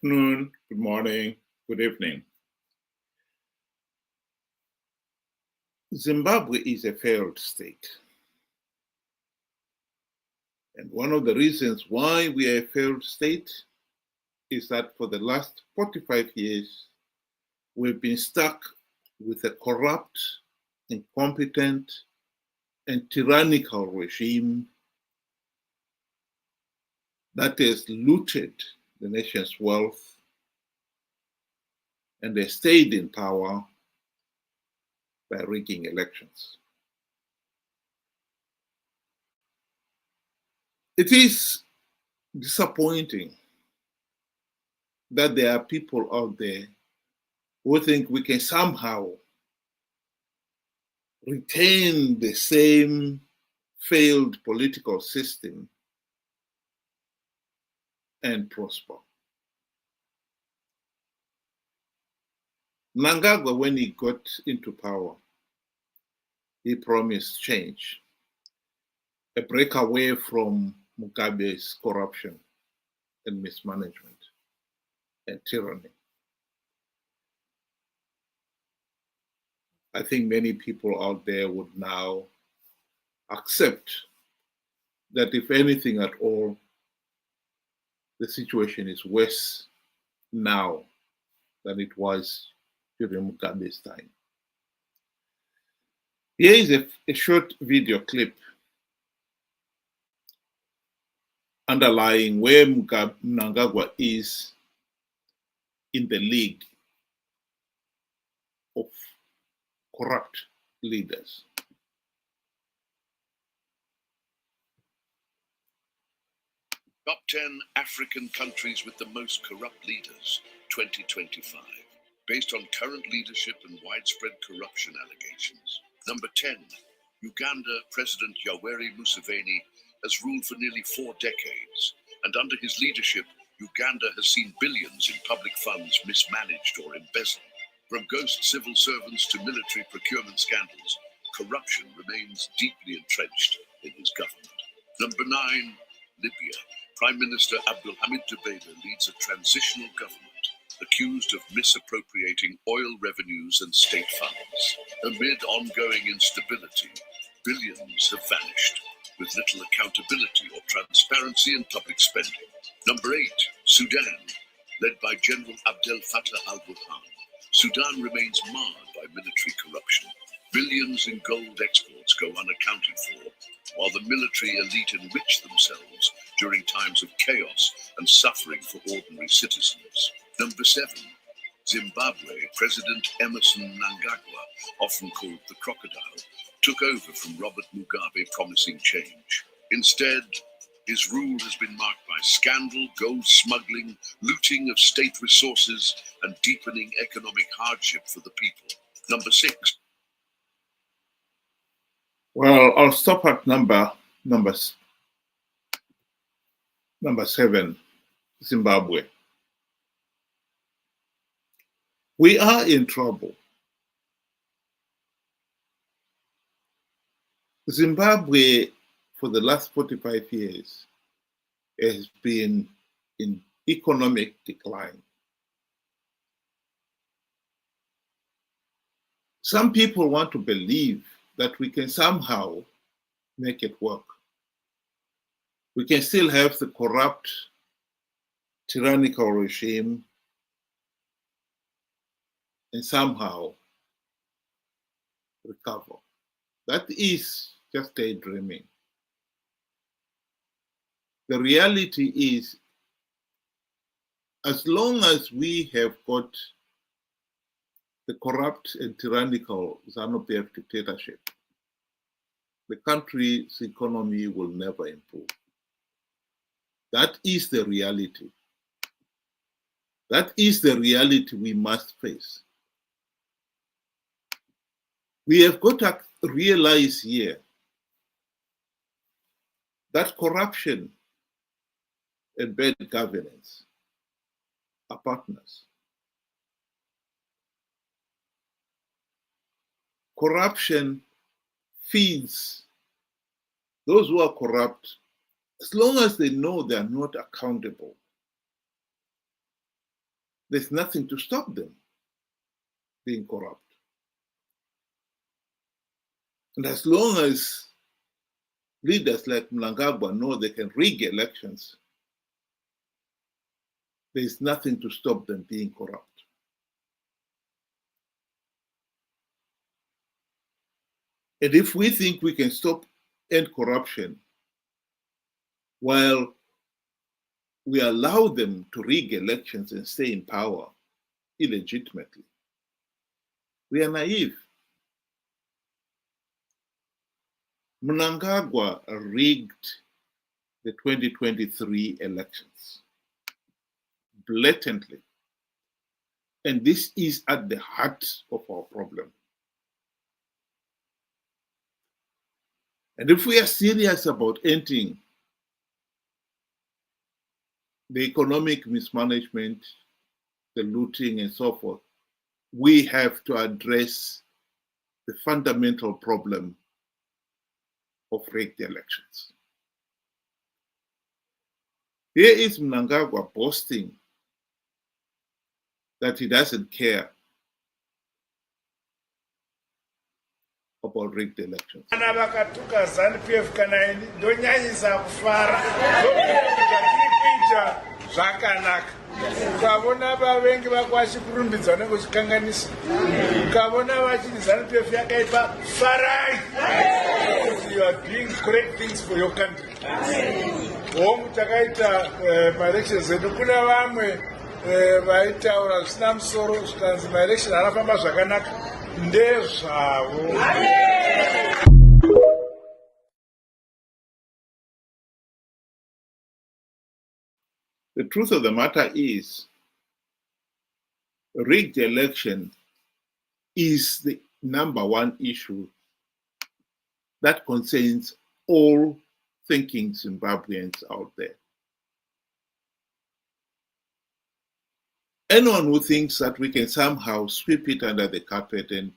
afternoon, good morning, good evening. Zimbabwe is a failed state. And one of the reasons why we are a failed state is that for the last 45 years, we've been stuck with a corrupt, incompetent, and tyrannical regime that has looted the nation's wealth and has stayed in power by rigging elections. It is disappointing that there are people out there who think we can somehow retain the same failed political system and prosper. Mnangagwa, when he got into power, he promised change, a breakaway from Mugabe's corruption and mismanagement and tyranny. I think many people out there would now accept that if anything at all, the situation is worse now than it was during Mugabe's time. Here is a short video clip underlying where Mnangagwa is in the league of corrupt leaders. Top 10 African countries with the most corrupt leaders, 2025, based on current leadership and widespread corruption allegations. Number 10, Uganda President Yoweri Museveni has ruled for nearly 4 decades, and under his leadership, Uganda has seen billions in public funds mismanaged or embezzled. From ghost civil servants to military procurement scandals, corruption remains deeply entrenched in his government. Number 9, Libya. Prime Minister Abdulhamid Dbeibeh leads a transitional government accused of misappropriating oil revenues and state funds. Amid ongoing instability, billions have vanished, with little accountability or transparency in public spending. Number 8, Sudan, led by General Abdel Fattah al-Burhan. Sudan remains marred by military corruption. Billions in gold exports go unaccounted for, while the military elite enrich themselves during times of chaos and suffering for ordinary citizens. Number 7, Zimbabwe. President Emerson Mnangagwa, often called the crocodile, took over from Robert Mugabe, promising change. Instead, his rule has been marked by scandal, gold smuggling, looting of state resources, and deepening economic hardship for the people. Number 6. Well, I'll stop at number 7, Zimbabwe. We are in trouble. Zimbabwe, for the last 45 years, has been in economic decline. Some people want to believe that we can somehow make it work. We can still have the corrupt, tyrannical regime and somehow recover. That is just daydreaming. The reality is, as long as we have got the corrupt and tyrannical ZANU-PF dictatorship, the country's economy will never improve. That is the reality. That is the reality we must face. We have got to realize here that corruption and bad governance are partners. Corruption feeds those who are corrupt as long as they know they are not accountable. there's nothing to stop them being corrupt. And as long as leaders like Mnangagwa know they can rig elections, there's nothing to stop them being corrupt. And if we think we can end corruption while we allow them to rig elections and stay in power illegitimately, we are naive. Mnangagwa rigged the 2023 elections blatantly. And this is at the heart of our problem. And if we are serious about ending the economic mismanagement, the looting, and so forth, we have to address the fundamental problem of rigged elections. Here is Mnangagwa boasting that he doesn't care about rigged elections. Ukavona vavengi vakwashi kurumbidzwa nekuchikanganisa, ukavona vachiti ZANU-PF yakaipa, farai, because you are doing correct things for your country. Hongu takaita maelections edu, kuna vamwe vaitaura zvisina musoro zvikanzi maelections anafamba zvakanaka, ndezvavo. The truth of the matter is, rigged election is the number one issue that concerns all thinking Zimbabweans out there. Anyone who thinks that we can somehow sweep it under the carpet and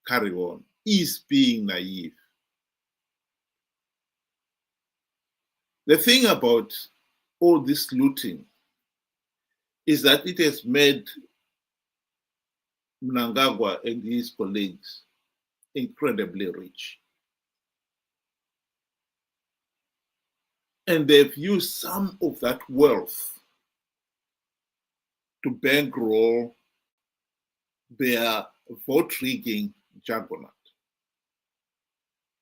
carry on is being naive. The thing about all this looting is that it has made Mnangagwa and his colleagues incredibly rich. And they've used some of that wealth to bankroll their vote rigging juggernaut.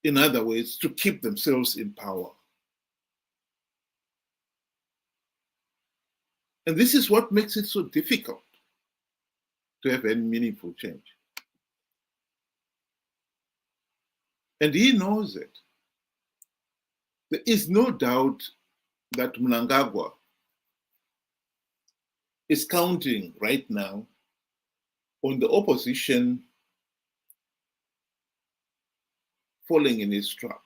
In other words, to keep themselves in power. And this is what makes it so difficult to have any meaningful change. And he knows it. There is no doubt that Mnangagwa is counting right now on the opposition falling in his trap.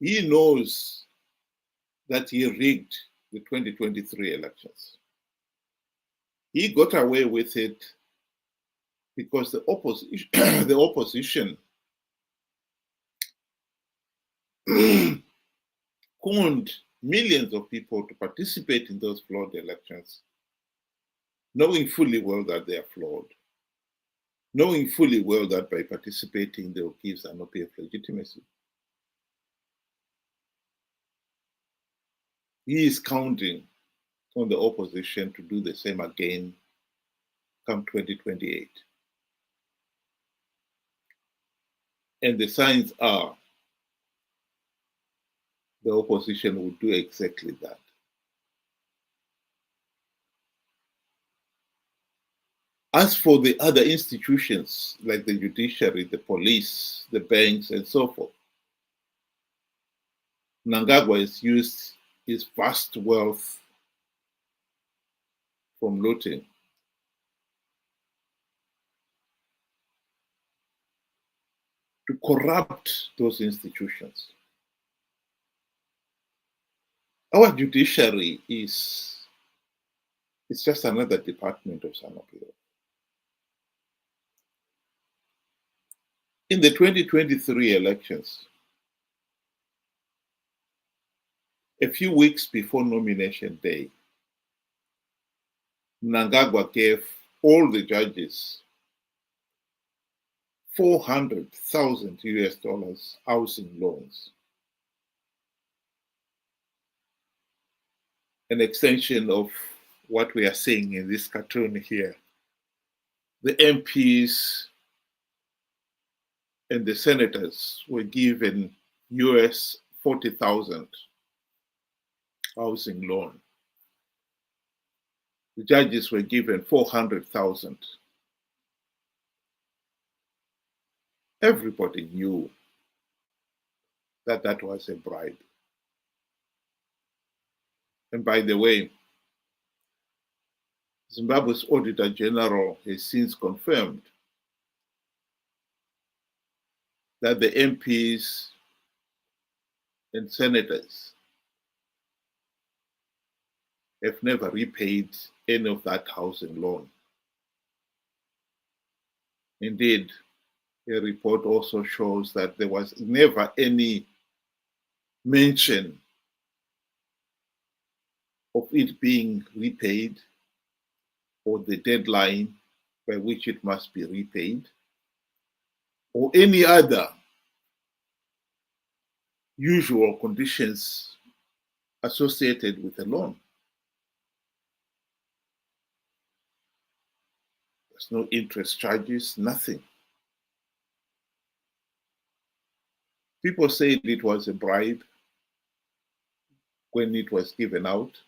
He knows that he rigged the 2023 elections. He got away with it because the opposition conned millions of people to participate in those flawed elections, knowing fully well that they are flawed, knowing fully well that by participating they will give ZANU-PF legitimacy. He is counting on the opposition to do the same again come 2028. And the signs are the opposition will do exactly that. As for the other institutions like the judiciary, the police, the banks, and so forth, Mnangagwa has used his vast wealth from looting to corrupt those institutions. Our judiciary is just another department of ZANU-PF. In the 2023 elections, a few weeks before nomination day, Mnangagwa gave all the judges $400,000 housing loans, an extension of what we are seeing in this cartoon here. The MPs and the senators were given US 40,000 housing loan. The judges were given 400,000. Everybody knew that that was a bribe. And by the way, Zimbabwe's Auditor General has since confirmed that the MPs and senators have never repaid any of that housing loan. Indeed, a report also shows that there was never any mention of it being repaid or the deadline by which it must be repaid, or any other usual conditions associated with a loan. There's no interest charges, nothing. People said it was a bribe when it was given out,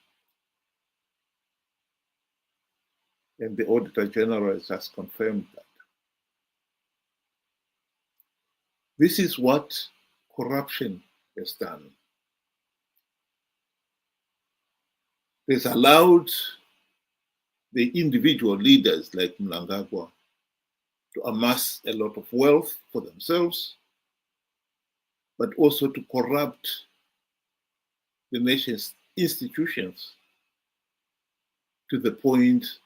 and the Auditor General has just confirmed that. This is what corruption has done. It has allowed the individual leaders like Mnangagwa to amass a lot of wealth for themselves, but also to corrupt the nation's institutions to the point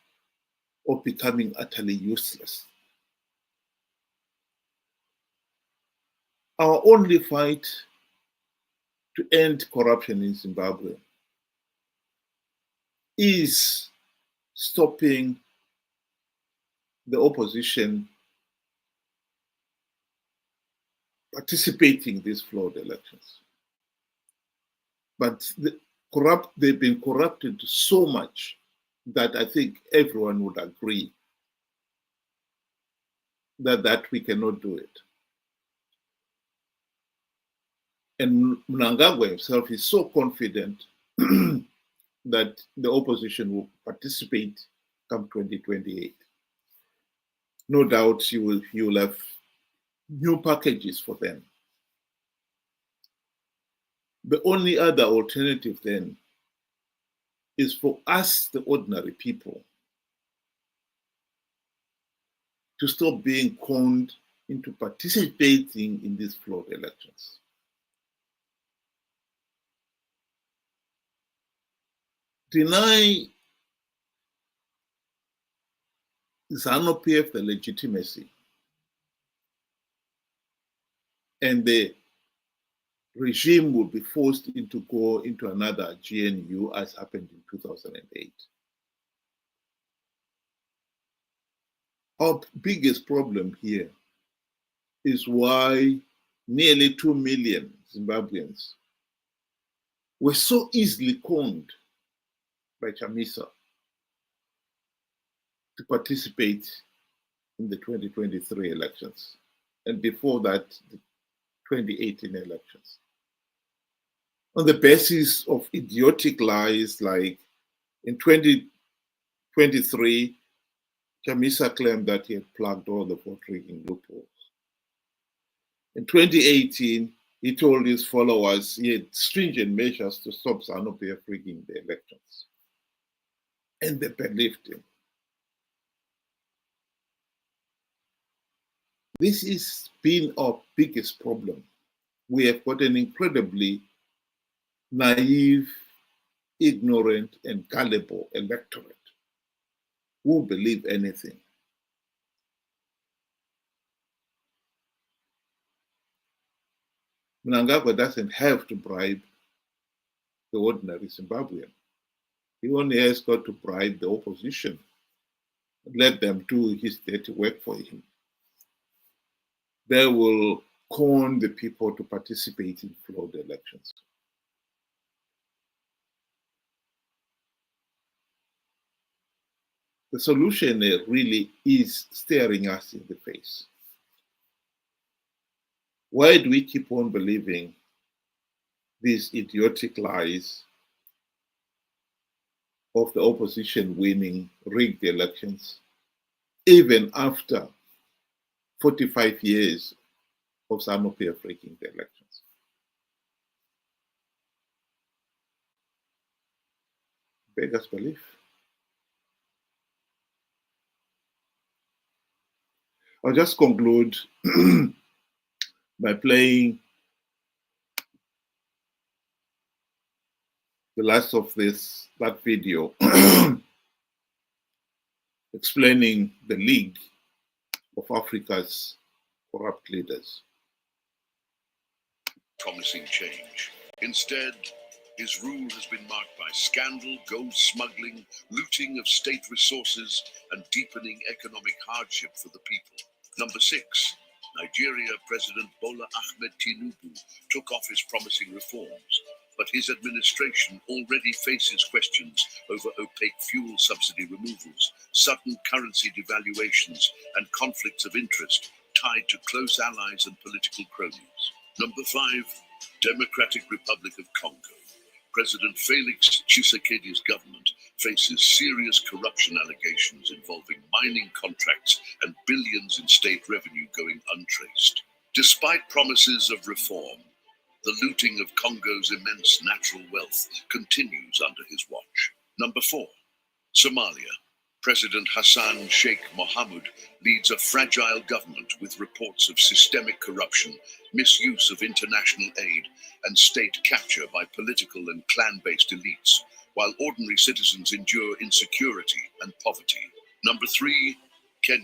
of becoming utterly useless. Our only fight to end corruption in Zimbabwe is stopping the opposition participating in these flawed elections. But they've been corrupted so much that I think everyone would agree that we cannot do it. And Mnangagwa himself is so confident that the opposition will participate come 2028. No doubt you will have new packages for them. The only other alternative then is for us, the ordinary people, to stop being conned into participating in these flawed elections. Deny ZANU-PF the legitimacy, and the regime will be forced to go into another GNU as happened in 2008. Our biggest problem here is why nearly 2 million Zimbabweans were so easily conned by Chamisa to participate in the 2023 elections, and before that, the 2018 elections. On the basis of idiotic lies like in 2023, Chamisa claimed that he had plugged all the vote rigging loopholes. In 2018, he told his followers he had stringent measures to stop ZANU-PF rigging the elections. And they believed him. This has been our biggest problem. We have got an incredibly naive, ignorant, and gullible electorate who believe anything. Mnangagwa doesn't have to bribe the ordinary Zimbabwean. He only has got to bribe the opposition, let them do his dirty work for him. They will con the people to participate in flawed elections. The solution really is staring us in the face. Why do we keep on believing these idiotic lies of the opposition winning rigged elections, even after 45 years of ZANU-PF rigging the elections? Beggars belief. I'll just conclude by playing the last of that video explaining the League of Africa's corrupt leaders. Promising change. Instead, his rule has been marked by scandal, gold smuggling, looting of state resources, and deepening economic hardship for the people. Number 6, Nigeria President Bola Ahmed Tinubu took off his promising reforms, but his administration already faces questions over opaque fuel subsidy removals, sudden currency devaluations, and conflicts of interest tied to close allies and political cronies. Number 5, Democratic Republic of Congo. President Felix Tshisekedi's government faces serious corruption allegations involving mining contracts and billions in state revenue going untraced. Despite promises of reform, the looting of Congo's immense natural wealth continues under his watch. Number 4, Somalia. President Hassan Sheikh Mohamud leads a fragile government with reports of systemic corruption, misuse of international aid, and state capture by political and clan-based elites, while ordinary citizens endure insecurity and poverty. Number 3, Kenya.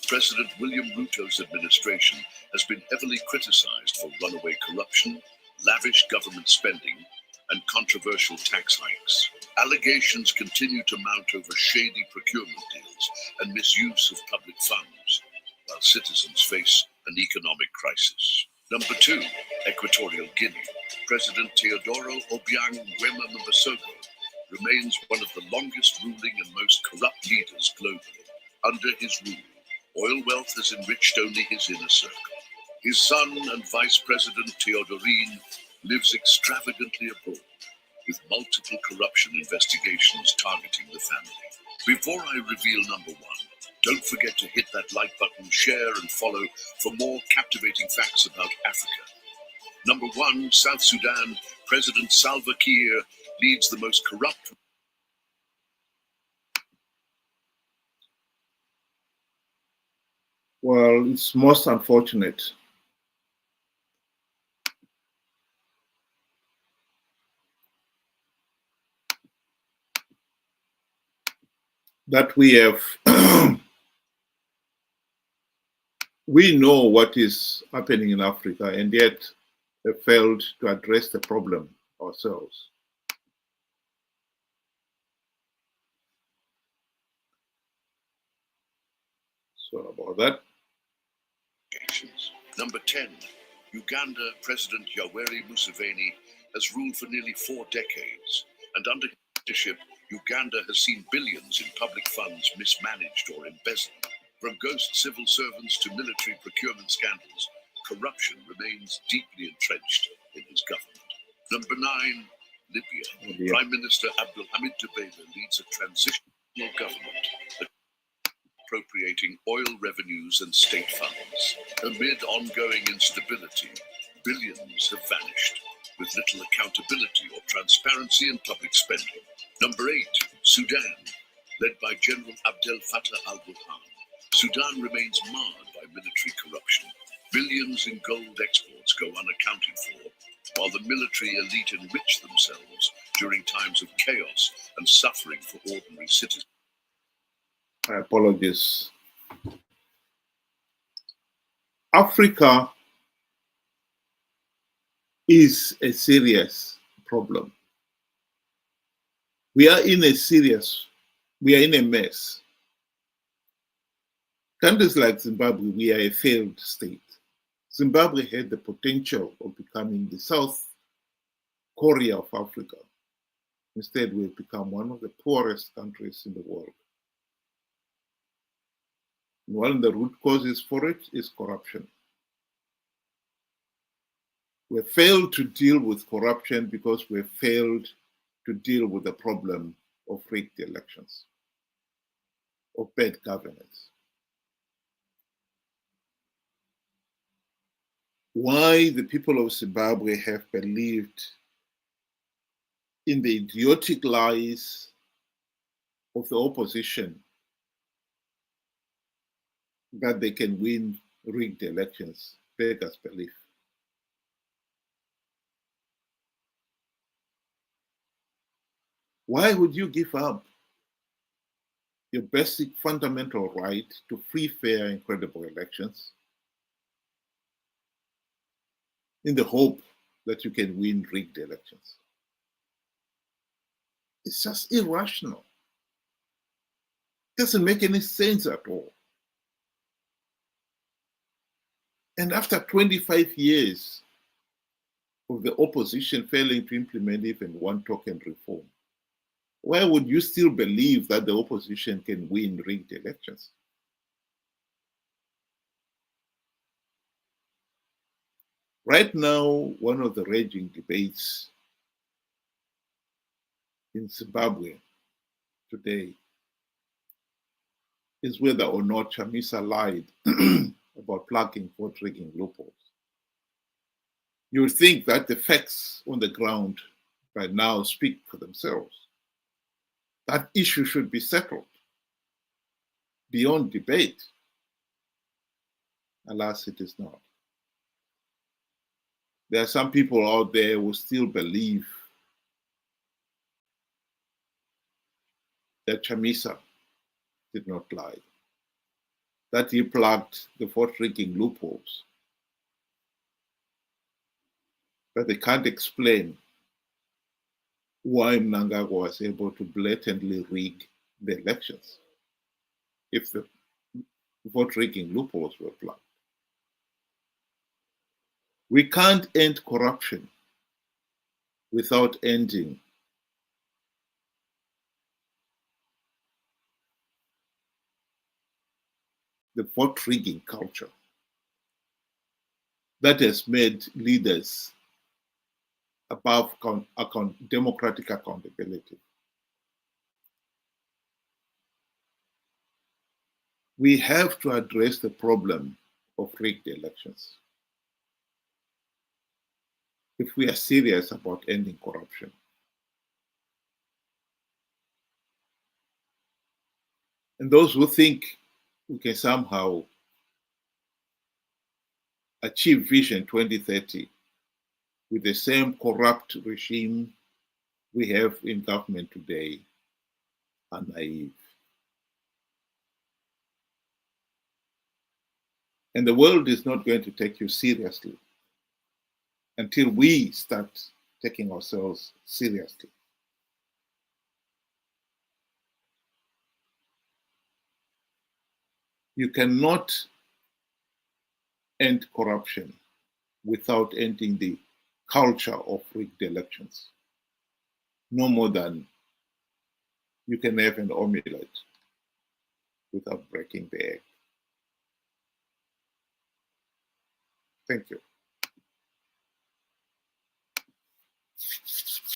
President William Ruto's administration has been heavily criticized for runaway corruption, lavish government spending, and controversial tax hikes. Allegations continue to mount over shady procurement deals and misuse of public funds, while citizens face an economic crisis. Number 2, Equatorial Guinea. President Teodoro Obiang Nguema Mbasogo remains one of the longest ruling and most corrupt leaders globally. Under his rule, oil wealth has enriched only his inner circle. His son and Vice President Teodorine lives extravagantly abroad, with multiple corruption investigations targeting the family. Before I reveal number 1, don't forget to hit that like button, share, and follow for more captivating facts about Africa. Number 1, South Sudan. President Salva Kiir leads the most corrupt. Well, it's most unfortunate that we have we know what is happening in Africa, and yet have failed to address the problem ourselves. Sorry about that. Number 10, Uganda President Yoweri Museveni has ruled for nearly 4 decades, and under his leadership, Uganda has seen billions in public funds mismanaged or embezzled. From ghost civil servants to military procurement scandals, corruption remains deeply entrenched in his government. Number 9, Libya. Prime Minister Abdulhamid Dbeibeh leads a transitional government appropriating oil revenues and state funds. Amid ongoing instability, billions have vanished, with little accountability or transparency in public spending. Number 8, Sudan. Led by General Abdel Fattah al-Burhan, Sudan remains marred by military corruption. Billions in gold exports go unaccounted for, while the military elite enrich themselves during times of chaos and suffering for ordinary citizens. I apologize. Africa is a serious problem. We are in a mess. Countries like Zimbabwe, we are a failed state. Zimbabwe had the potential of becoming the South Korea of Africa. Instead, we've become one of the poorest countries in the world. And one of the root causes for it is corruption. We failed to deal with corruption because we failed to deal with the problem of rigged elections, of bad governance. Why the people of Zimbabwe have believed in the idiotic lies of the opposition that they can win rigged elections beggars belief. Why would you give up your basic fundamental right to free, fair, and credible elections in the hope that you can win rigged elections? It's just irrational. It doesn't make any sense at all. And after 25 years of the opposition failing to implement even one token reform, why would you still believe that the opposition can win rigged elections? Right now, one of the raging debates in Zimbabwe today is whether or not Chamisa lied about plugging vote rigging loopholes. You would think that the facts on the ground by now speak for themselves. That issue should be settled beyond debate. Alas, it is not. There are some people out there who still believe that Chamisa did not lie, that he plugged the vote rigging loopholes, but they can't explain why Mnangagwa was able to blatantly rig the elections if the vote rigging loopholes were plugged. We can't end corruption without ending the vote rigging culture that has made leaders above democratic accountability. We have to address the problem of rigged elections if we are serious about ending corruption. And those who think we can somehow achieve Vision 2030 with the same corrupt regime we have in government today are naive. And the world is not going to take you seriously until we start taking ourselves seriously. You cannot end corruption without ending the culture of rigged elections. No more than you can have an omelette without breaking the egg. Thank you.